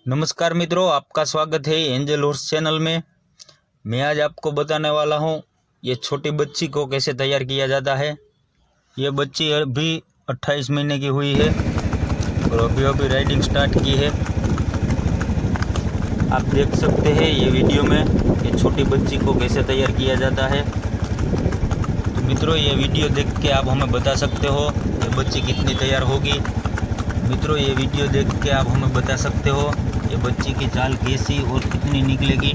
नमस्कार मित्रों, आपका स्वागत है एंजल हॉर्स चैनल में। मैं आज आपको बताने वाला हूं ये छोटी बच्ची को कैसे तैयार किया जाता है। ये बच्ची अभी 28 महीने की हुई है और अभी अभी राइडिंग स्टार्ट की है। आप देख सकते हैं ये वीडियो में ये छोटी बच्ची को कैसे तैयार किया जाता है। तो मित्रों, ये वीडियो देख के आप हमें बता सकते हो ये बच्ची कितनी तैयार होगी। मित्रों, ये वीडियो देख के आप हमें बता सकते हो ये बच्ची की चाल कैसी और कितनी निकलेगी।